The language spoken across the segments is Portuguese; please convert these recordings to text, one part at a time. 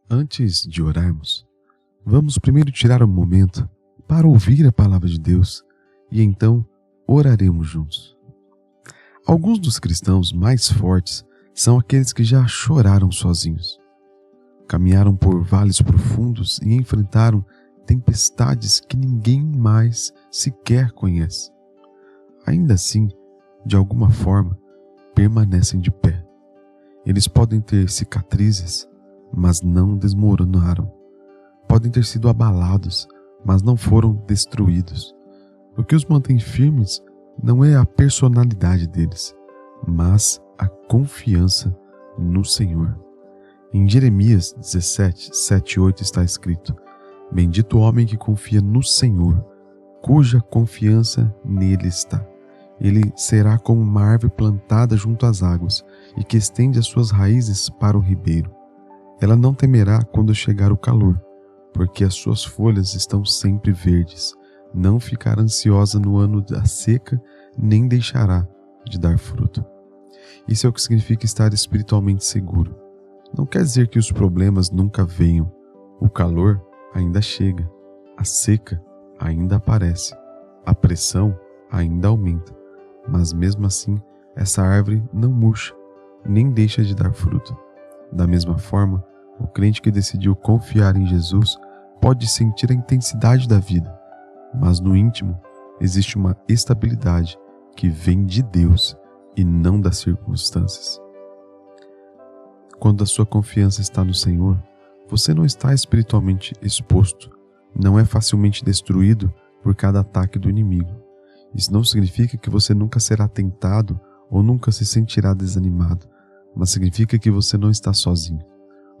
Antes de orarmos, vamos primeiro tirar um momento para ouvir a palavra de Deus e então oraremos juntos. Alguns dos cristãos mais fortes são aqueles que já choraram sozinhos. Caminharam por vales profundos e enfrentaram tempestades que ninguém mais sequer conhece. Ainda assim, de alguma forma, permanecem de pé. Eles podem ter cicatrizes, mas não desmoronaram. Podem ter sido abalados, mas não foram destruídos. O que os mantém firmes não é a personalidade deles, mas a confiança no Senhor. Em Jeremias 17, 7 e 8 está escrito: Bendito o homem que confia no Senhor, cuja confiança nele está. Ele será como uma árvore plantada junto às águas e que estende as suas raízes para o ribeiro. Ela não temerá quando chegar o calor, porque as suas folhas estão sempre verdes. Não ficará ansiosa no ano da seca, nem deixará de dar fruto. Isso é o que significa estar espiritualmente seguro. Não quer dizer que os problemas nunca venham. O calor ainda chega, a seca ainda aparece, a pressão ainda aumenta. Mas mesmo assim, essa árvore não murcha, nem deixa de dar fruto. Da mesma forma, o crente que decidiu confiar em Jesus pode sentir a intensidade da vida, mas no íntimo existe uma estabilidade que vem de Deus e não das circunstâncias. Quando a sua confiança está no Senhor, você não está espiritualmente exposto, não é facilmente destruído por cada ataque do inimigo. Isso não significa que você nunca será tentado ou nunca se sentirá desanimado, mas significa que você não está sozinho.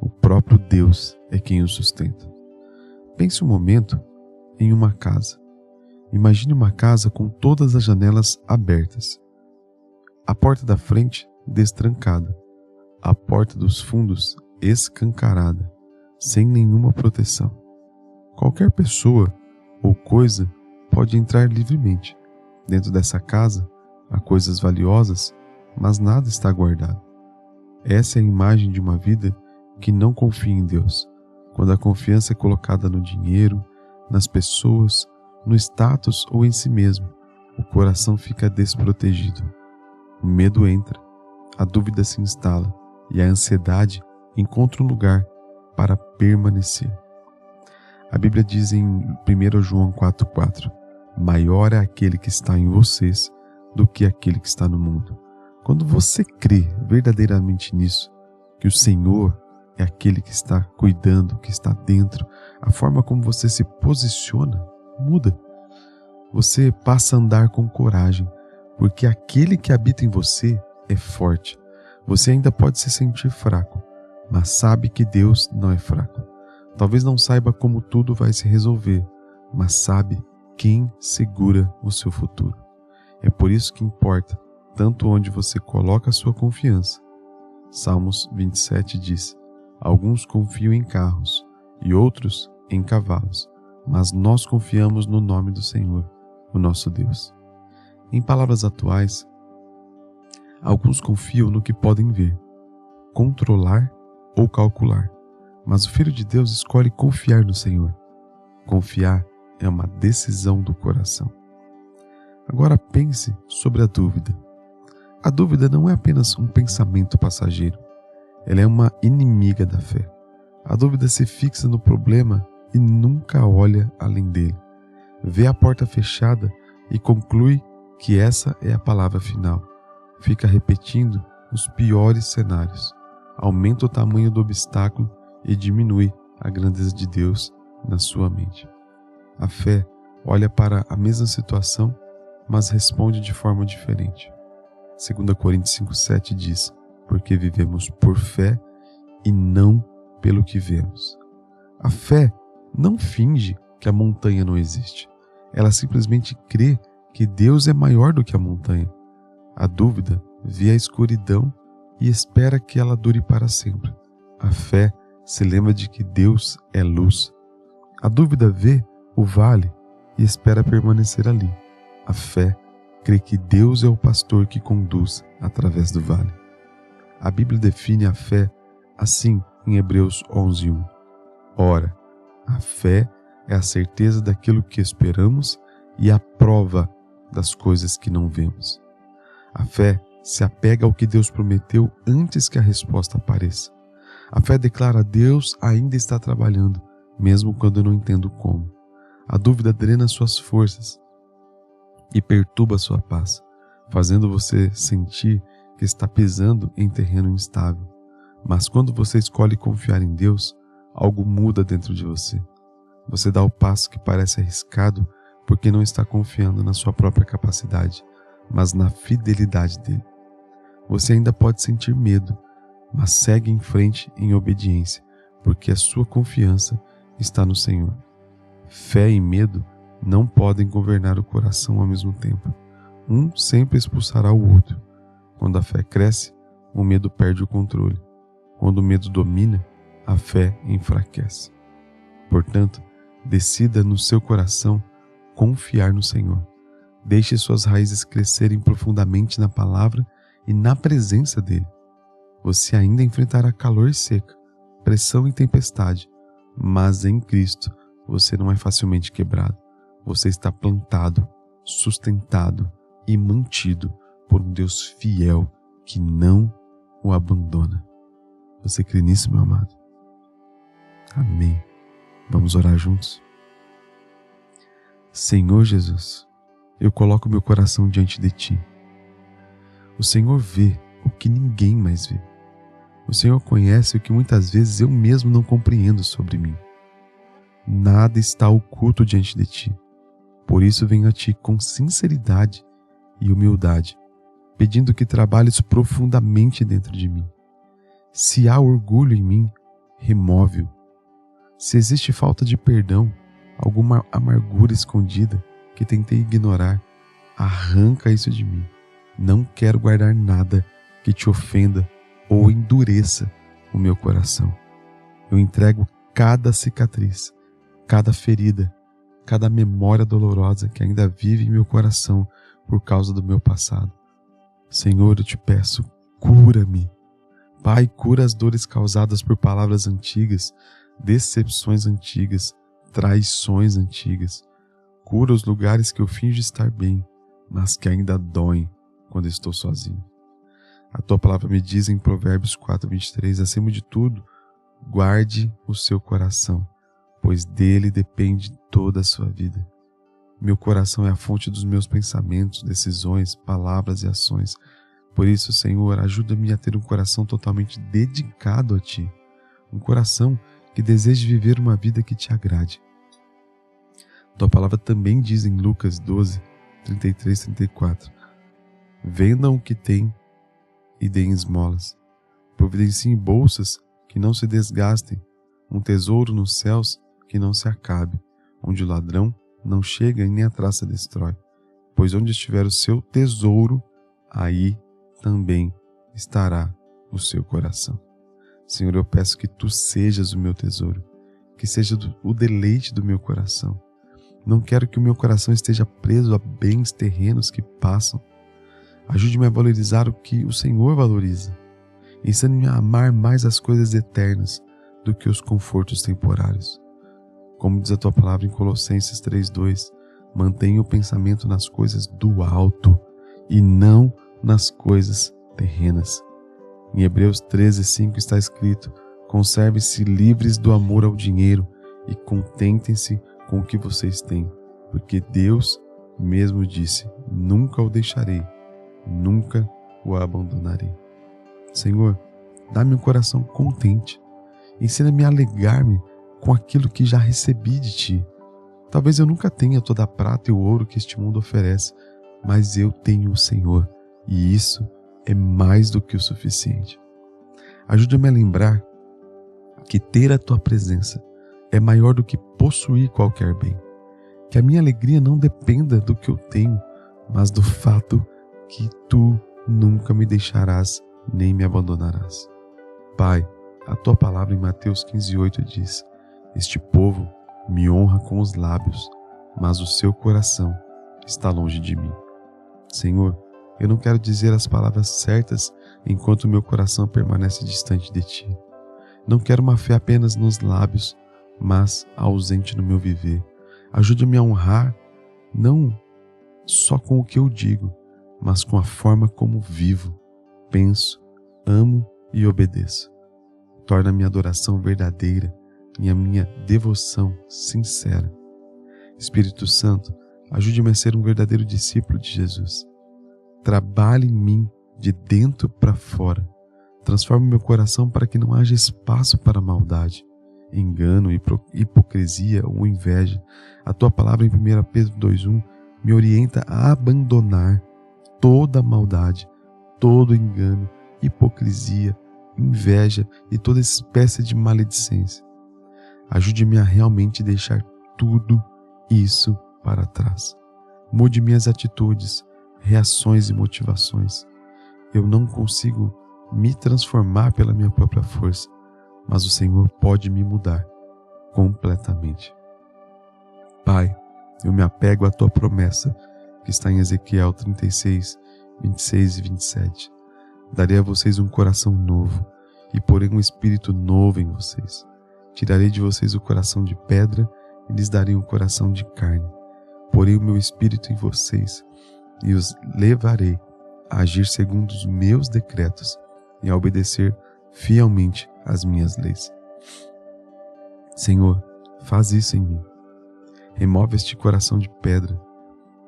O próprio Deus é quem o sustenta. Pense um momento em uma casa. Imagine uma casa com todas as janelas abertas, a porta da frente destrancada, a porta dos fundos escancarada, sem nenhuma proteção. Qualquer pessoa ou coisa pode entrar livremente. Dentro dessa casa há coisas valiosas, mas nada está guardado. Essa é a imagem de uma vida que não confia em Deus. Quando a confiança é colocada no dinheiro, nas pessoas, no status ou em si mesmo, o coração fica desprotegido. O medo entra, a dúvida se instala e a ansiedade encontra um lugar para permanecer. A Bíblia diz em 1 João 4,4: Maior é aquele que está em vocês do que aquele que está no mundo. Quando você crê verdadeiramente nisso, que o Senhor é aquele que está cuidando, que está dentro, a forma como você se posiciona muda. Você passa a andar com coragem, porque aquele que habita em você é forte. Você ainda pode se sentir fraco, mas sabe que Deus não é fraco. Talvez não saiba como tudo vai se resolver, mas sabe quem segura o seu futuro. É por isso que importa tanto onde você coloca a sua confiança. Salmos 27 diz: Alguns confiam em carros e outros em cavalos, mas nós confiamos no nome do Senhor, o nosso Deus. Em palavras atuais, alguns confiam no que podem ver, controlar ou calcular, mas o Filho de Deus escolhe confiar no Senhor. Confiar é uma decisão do coração. Agora pense sobre a dúvida. A dúvida não é apenas um pensamento passageiro. Ela é uma inimiga da fé. A dúvida se fixa no problema e nunca olha além dele. Vê a porta fechada e conclui que essa é a palavra final. Fica repetindo os piores cenários. Aumenta o tamanho do obstáculo e diminui a grandeza de Deus na sua mente. A fé olha para a mesma situação, mas responde de forma diferente. 2 Coríntios 5,7 diz: Porque vivemos por fé e não pelo que vemos. A fé não finge que a montanha não existe. Ela simplesmente crê que Deus é maior do que a montanha. A dúvida vê a escuridão e espera que ela dure para sempre. A fé se lembra de que Deus é luz. A dúvida vê o vale e espera permanecer ali. A fé crê que Deus é o pastor que conduz através do vale. A Bíblia define a fé assim em Hebreus 11:1. Ora, a fé é a certeza daquilo que esperamos e a prova das coisas que não vemos. A fé se apega ao que Deus prometeu antes que a resposta apareça. A fé declara: Deus ainda está trabalhando, mesmo quando eu não entendo como. A dúvida drena suas forças e perturba sua paz, fazendo você sentir que está pisando em terreno instável. Mas quando você escolhe confiar em Deus, algo muda dentro de você. Você dá o passo que parece arriscado porque não está confiando na sua própria capacidade, mas na fidelidade dele. Você ainda pode sentir medo, mas segue em frente em obediência, porque a sua confiança está no Senhor. Fé e medo não podem governar o coração ao mesmo tempo. Um sempre expulsará o outro. Quando a fé cresce, o medo perde o controle. Quando o medo domina, a fé enfraquece. Portanto, decida no seu coração confiar no Senhor. Deixe suas raízes crescerem profundamente na palavra e na presença dele. Você ainda enfrentará calor e seca, pressão e tempestade, mas em Cristo você não é facilmente quebrado. Você está plantado, sustentado e mantido por um Deus fiel que não o abandona. Você crê nisso, meu amado? Amém. Vamos orar juntos? Senhor Jesus, eu coloco meu coração diante de Ti. O Senhor vê o que ninguém mais vê. O Senhor conhece o que muitas vezes eu mesmo não compreendo sobre mim. Nada está oculto diante de Ti. Por isso venho a Ti com sinceridade e humildade, pedindo que trabalhes profundamente dentro de mim. Se há orgulho em mim, remove-o. Se existe falta de perdão, alguma amargura escondida que tentei ignorar, arranca isso de mim. Não quero guardar nada que Te ofenda ou endureça o meu coração. Eu entrego cada cicatriz, cada ferida, cada memória dolorosa que ainda vive em meu coração por causa do meu passado. Senhor, eu Te peço, cura-me. Pai, cura as dores causadas por palavras antigas, decepções antigas, traições antigas. Cura os lugares que eu finjo estar bem, mas que ainda doem quando estou sozinho. A Tua palavra me diz em Provérbios 4:23, acima de tudo, guarde o seu coração, pois dele depende toda a sua vida. Meu coração é a fonte dos meus pensamentos, decisões, palavras e ações. Por isso, Senhor, ajuda-me a ter um coração totalmente dedicado a Ti, um coração que deseje viver uma vida que Te agrade. Tua palavra também diz em Lucas 12:33-34, vendam o que têm e deem esmolas. Providenciem bolsas que não se desgastem, um tesouro nos céus que não se acabe, onde o ladrão não chega e nem a traça destrói. Pois onde estiver o seu tesouro, aí também estará o seu coração. Senhor, eu peço que Tu sejas o meu tesouro, que seja o deleite do meu coração. Não quero que o meu coração esteja preso a bens terrenos que passam. Ajude-me a valorizar o que o Senhor valoriza. Ensine-me a amar mais as coisas eternas do que os confortos temporários. Como diz a Tua palavra em Colossenses 3:2, mantenha o pensamento nas coisas do alto e não nas coisas terrenas. Em Hebreus 13:5 está escrito, conservem-se livres do amor ao dinheiro e contentem-se com o que vocês têm, porque Deus mesmo disse, nunca o deixarei, nunca o abandonarei. Senhor, dá-me um coração contente, ensina-me a alegrar-me com aquilo que já recebi de Ti. Talvez eu nunca tenha toda a prata e o ouro que este mundo oferece, mas eu tenho o Senhor, e isso é mais do que o suficiente. Ajuda-me a lembrar que ter a Tua presença é maior do que possuir qualquer bem. Que a minha alegria não dependa do que eu tenho, mas do fato que Tu nunca me deixarás nem me abandonarás. Pai, a Tua palavra em Mateus 15:8 diz, este povo me honra com os lábios, mas o seu coração está longe de mim. Senhor, eu não quero dizer as palavras certas enquanto meu coração permanece distante de Ti. Não quero uma fé apenas nos lábios, mas ausente no meu viver. Ajude-me a honrar, não só com o que eu digo, mas com a forma como vivo, penso, amo e obedeço. Torna a minha adoração verdadeira e a minha devoção sincera. Espírito Santo, ajude-me a ser um verdadeiro discípulo de Jesus. Trabalhe em mim de dentro para fora. Transforme meu coração para que não haja espaço para maldade, engano, hipocrisia ou inveja. A tua palavra em 1 Pedro 2:1 me orienta a abandonar toda maldade, todo engano, hipocrisia, inveja e toda espécie de maledicência. Ajude-me a realmente deixar tudo isso para trás. Mude minhas atitudes, reações e motivações. Eu não consigo me transformar pela minha própria força, mas o Senhor pode me mudar completamente. Pai, eu me apego à tua promessa que está em Ezequiel 36, 26 e 27. Darei a vocês um coração novo e porei um espírito novo em vocês. Tirarei de vocês o coração de pedra e lhes darei um coração de carne. Porei o meu espírito em vocês e os levarei a agir segundo os meus decretos e a obedecer fielmente às minhas leis. Senhor, faz isso em mim. Remove este coração de pedra.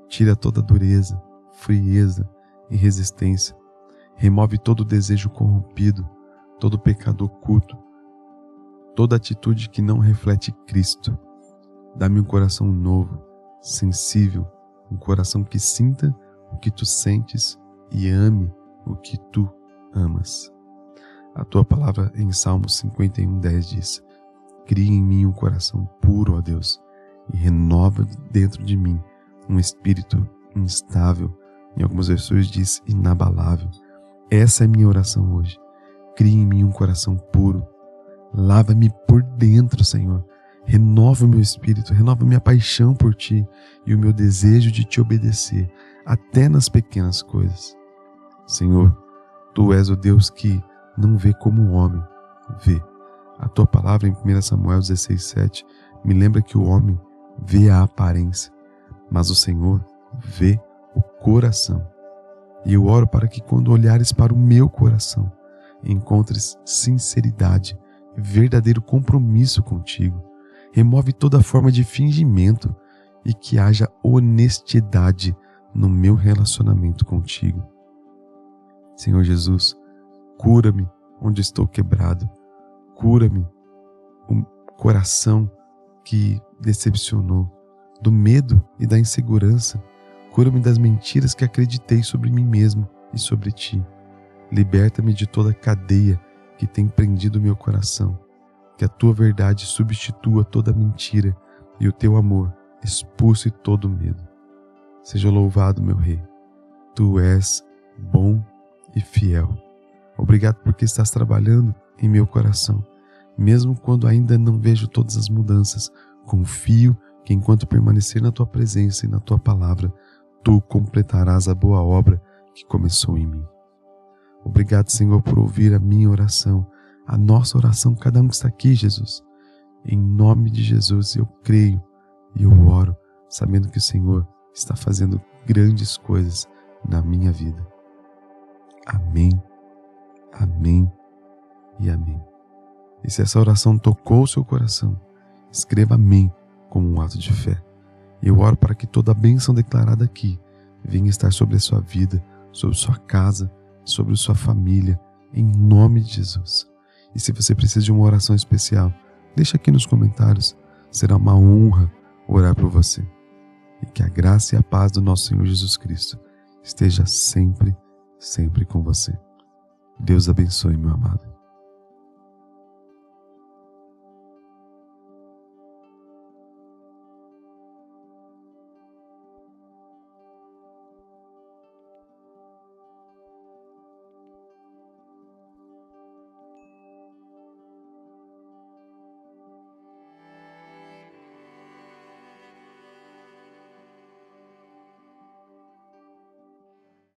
Tira toda dureza, frieza e resistência. Remove todo desejo corrompido, todo pecado oculto, toda atitude que não reflete Cristo. Dá-me um coração novo, sensível, um coração que sinta o que tu sentes e ame o que tu amas. A tua palavra em Salmos 51:10 diz: cria em mim um coração puro, ó Deus, e renova dentro de mim um espírito instável. Em algumas versões diz inabalável. Essa é minha oração hoje. Cria em mim um coração puro. Lava-me por dentro, Senhor. Renova o meu espírito, renova minha paixão por Ti e o meu desejo de Te obedecer, até nas pequenas coisas. Senhor, Tu és o Deus que não vê como o homem vê. A Tua palavra em 1 Samuel 16:7 me lembra que o homem vê a aparência, mas o Senhor vê o coração. E eu oro para que quando olhares para o meu coração, encontres sinceridade e verdadeiro compromisso contigo. Remove toda forma de fingimento e que haja honestidade no meu relacionamento contigo. Senhor Jesus, cura-me onde estou quebrado. Cura-me o coração que decepcionou, do medo e da insegurança. Cura-me das mentiras que acreditei sobre mim mesmo e sobre Ti. Liberta-me de toda cadeia que tem prendido meu coração. Que a Tua verdade substitua toda mentira e o Teu amor expulse todo medo. Seja louvado, meu Rei. Tu és bom e fiel. Obrigado porque estás trabalhando em meu coração. Mesmo quando ainda não vejo todas as mudanças, confio que enquanto permanecer na Tua presença e na Tua palavra, Tu completarás a boa obra que começou em mim. Obrigado, Senhor, por ouvir a minha oração, a nossa oração, cada um que está aqui, Jesus. Em nome de Jesus eu creio e eu oro, sabendo que o Senhor está fazendo grandes coisas na minha vida. Amém, amém e amém. E se essa oração tocou o seu coração, escreva amém como um ato de fé. Eu oro para que toda a bênção declarada aqui venha estar sobre a sua vida, sobre sua casa, sobre sua família, em nome de Jesus. E se você precisa de uma oração especial, deixa aqui nos comentários. Será uma honra orar por você. E que a graça e a paz do nosso Senhor Jesus Cristo esteja sempre, sempre com você. Deus abençoe, meu amado.